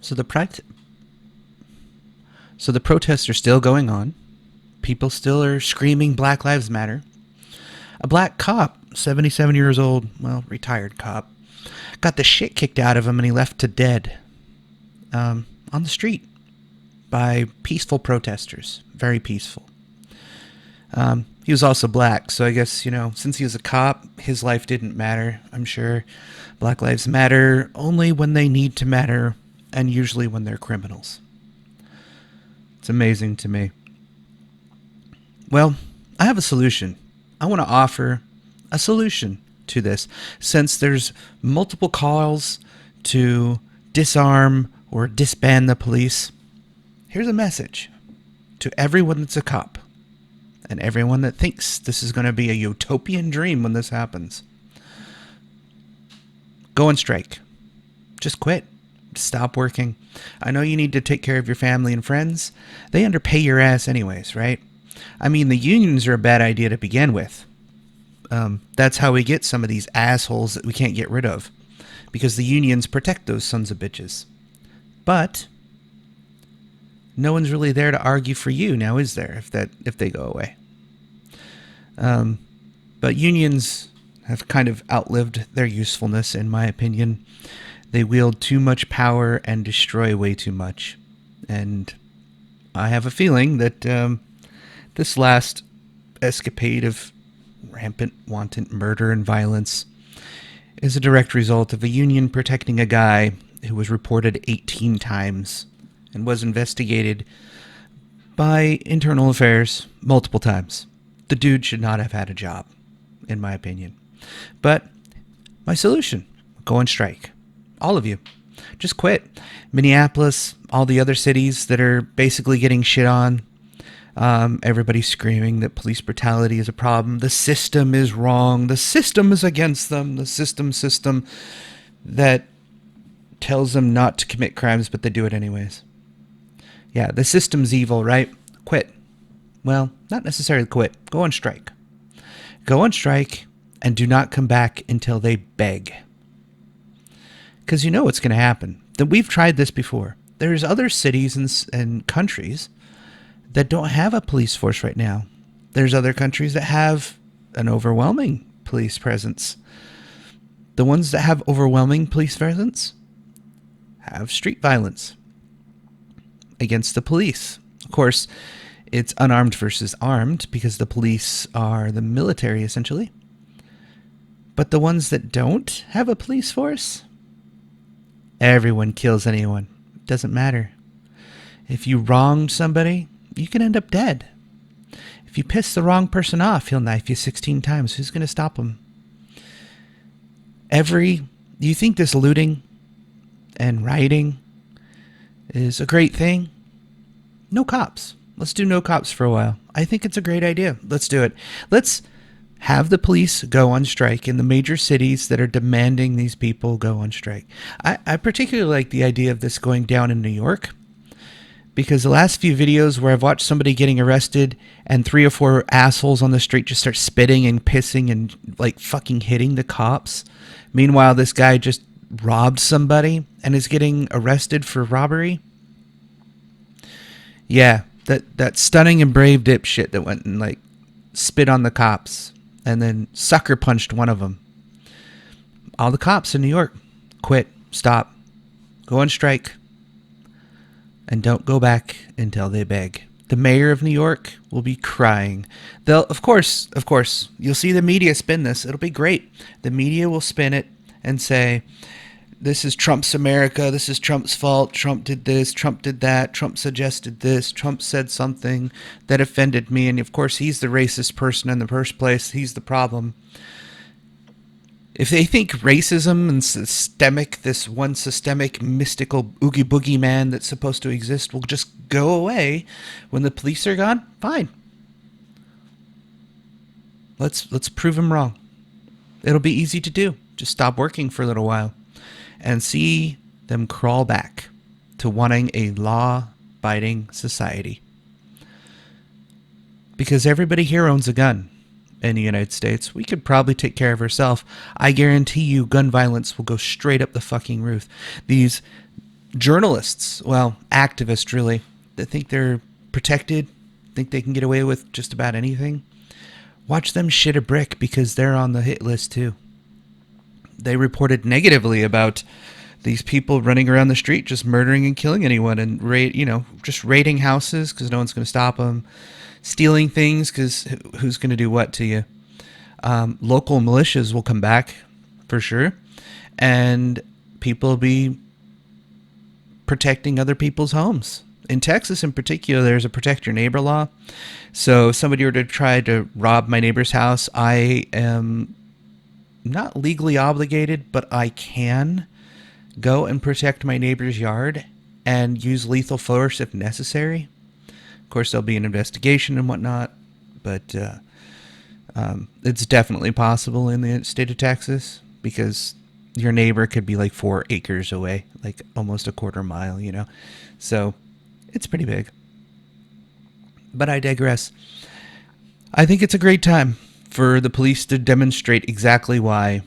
So the protests are still going on. People still are screaming Black Lives Matter. A black cop, 77 years old, well, retired cop, got the shit kicked out of him and he left to dead on the street by peaceful protesters. Very peaceful. He was also black, so I guess, since he was a cop, his life didn't matter, I'm sure. Black lives matter only when they need to matter, and usually when they're criminals. It's amazing to me. Well, I have a solution. I want to offer a solution to this. Since there's multiple calls to disarm or disband the police, here's a message to everyone that's a cop and everyone that thinks this is going to be a utopian dream when this happens. Go on strike. Just quit. Stop working. I know you need to take care of your family and friends. They underpay your ass anyways, right? I mean, the unions are a bad idea to begin with. That's how we get some of these assholes that we can't get rid of, because the unions protect those sons of bitches. But no one's really there to argue for you now, is there, if they go away? But unions have kind of outlived their usefulness, in my opinion. They wield too much power and destroy way too much. And I have a feeling that this last escapade of rampant, wanton murder and violence is a direct result of a union protecting a guy who was reported 18 times and was investigated by Internal Affairs multiple times. The dude should not have had a job, in my opinion. But my solution, go on strike. All of you. Just quit. Minneapolis, all the other cities that are basically getting shit on. Everybody's screaming that police brutality is a problem. The system is wrong. The system is against them. The system that tells them not to commit crimes, but they do it anyways. Yeah, the system's evil, right? Quit. Well, not necessarily quit. Go on strike. Go on strike and do not come back until they beg. Because you know what's going to happen. That we've tried this before. There's other cities and countries that don't have a police force right now. There's other countries that have an overwhelming police presence. The ones that have overwhelming police presence have street violence against the police. Of course, it's unarmed versus armed because the police are the military, essentially. But the ones that don't have a police force, everyone kills anyone. It doesn't matter. If you wronged somebody, you can end up dead. If you piss the wrong person off, he'll knife you 16 times. Who's going to stop him? You think this looting and rioting is a great thing? No cops. Let's do no cops for a while. I think it's a great idea. Let's do it. Let's have the police go on strike in the major cities that are demanding these people go on strike. I particularly like the idea of this going down in New York, because the last few videos where I've watched somebody getting arrested and 3 or 4 assholes on the street just start spitting and pissing and like fucking hitting the cops. Meanwhile, this guy just robbed somebody and is getting arrested for robbery. Yeah, that stunning and brave dipshit that went and like spit on the cops and then sucker punched one of them. All the cops in New York, quit, stop, go on strike, and don't go back until they beg. The mayor of New York will be crying. They'll, of course, you'll see the media spin this. It'll be great. The media will spin it and say, this is Trump's America. This is Trump's fault. Trump did this. Trump did that. Trump suggested this. Trump said something that offended me. And of course, he's the racist person in the first place. He's the problem. If they think racism and this one systemic, mystical oogie boogie man that's supposed to exist will just go away when the police are gone, fine. Let's prove them wrong. It'll be easy to do. Just stop working for a little while and see them crawl back to wanting a law-abiding society. Because everybody here owns a gun in the United States. We could probably take care of ourselves. I guarantee you gun violence will go straight up the fucking roof. These Journalists, well, activists really, that think they're protected, think they can get away with just about anything. Watch them shit a brick because they're on the hit list too. They reported negatively about these people running around the street just murdering and killing anyone and just raiding houses because no one's going to stop them, stealing things because who's going to do what to you. Local militias will come back for sure, and people will be protecting other people's homes. In Texas in particular, there's a protect your neighbor law. So if somebody were to try to rob my neighbor's house, I am not legally obligated, but I can go and protect my neighbor's yard and use lethal force if necessary. Of course, there'll be an investigation and whatnot, but it's definitely possible in the state of Texas because your neighbor could be like 4 acres away, like almost a quarter mile, So it's pretty big. But I digress. I think it's a great time for the police to demonstrate exactly why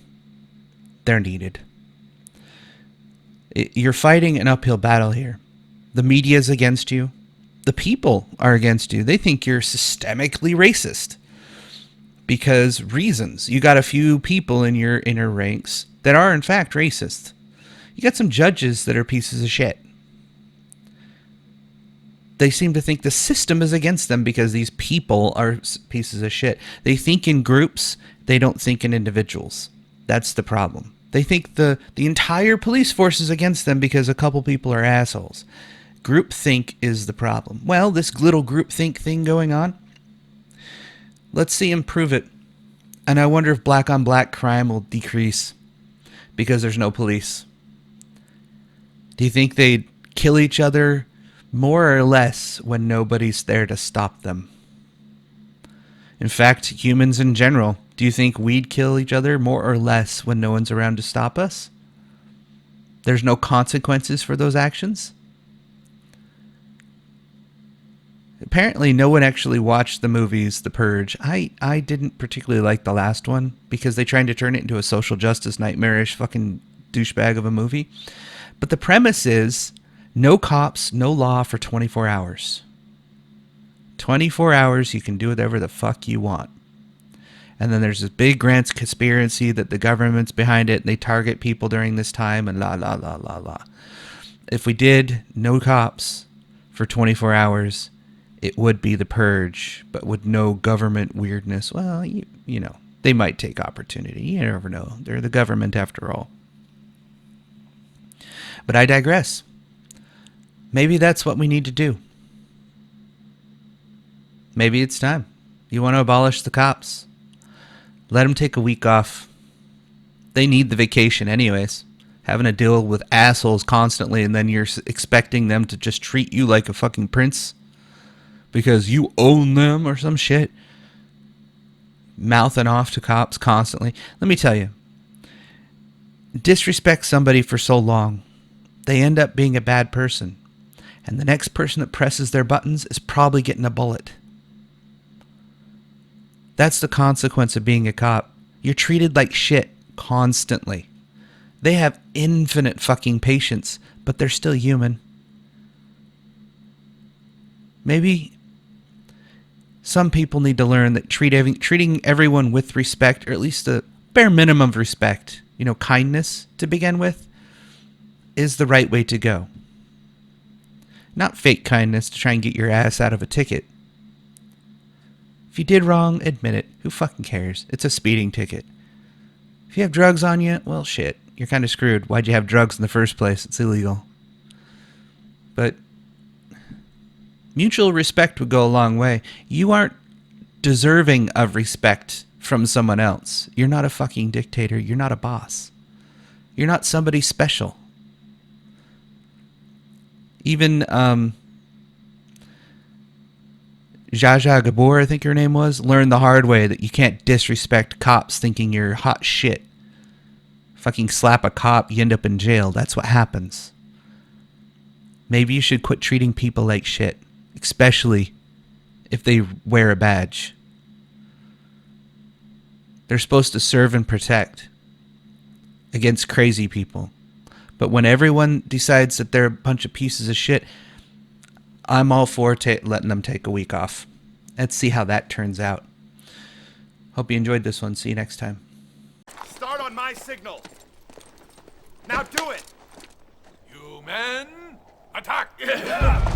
they're needed. You're fighting an uphill battle here. The media is against you. The people are against you. They think you're systemically racist because reasons. You got a few people in your inner ranks that are in fact racist. You got some judges that are pieces of shit. They seem to think the system is against them because these people are pieces of shit. They think in groups. They don't think in individuals. That's the problem. They think the entire police force is against them because a couple people are assholes. Groupthink is the problem. Well, this little groupthink thing going on, let's see him prove it. And I wonder if black on black crime will decrease because there's no police. Do you think they'd kill each other more or less when nobody's there to stop them? In fact, humans in general, do you think we'd kill each other more or less when no one's around to stop us? There's no consequences for those actions? Apparently, no one actually watched the movies The Purge. I didn't particularly like the last one because they tried to turn it into a social justice nightmarish fucking douchebag of a movie. But the premise is no cops, no law for 24 hours. 24 hours, you can do whatever the fuck you want. And then there's this big grand conspiracy that the government's behind it and they target people during this time and la la la la la. If we did no cops for 24 hours, it would be the purge, but with no government weirdness. Well, you know, they might take opportunity. You never know. They're the government after all. But I digress. Maybe that's what we need to do. Maybe it's time. You want to abolish the cops? Let them take a week off. They need the vacation anyways. Having to deal with assholes constantly and then you're expecting them to just treat you like a fucking prince because you own them or some shit. Mouthing off to cops constantly. Let me tell you. Disrespect somebody for so long, they end up being a bad person. And the next person that presses their buttons is probably getting a bullet. That's the consequence of being a cop. You're treated like shit constantly. They have infinite fucking patience, but they're still human. Maybe some people need to learn that treating everyone with respect, or at least a bare minimum of respect, kindness to begin with, is the right way to go. Not fake kindness to try and get your ass out of a ticket. If you did wrong, admit it. Who fucking cares? It's a speeding ticket. If you have drugs on you, well, shit. You're kind of screwed. Why'd you have drugs in the first place? It's illegal. But mutual respect would go a long way. You aren't deserving of respect from someone else. You're not a fucking dictator. You're not a boss. You're not somebody special. Even Zsa Zsa Gabor, I think her name was, learned the hard way that you can't disrespect cops thinking you're hot shit. Fucking slap a cop, you end up in jail. That's what happens. Maybe you should quit treating people like shit, especially if they wear a badge. They're supposed to serve and protect against crazy people. But when everyone decides that they're a bunch of pieces of shit, I'm all for letting them take a week off. Let's see how that turns out. Hope you enjoyed this one. See you next time. Start on my signal. Now do it. You men, attack!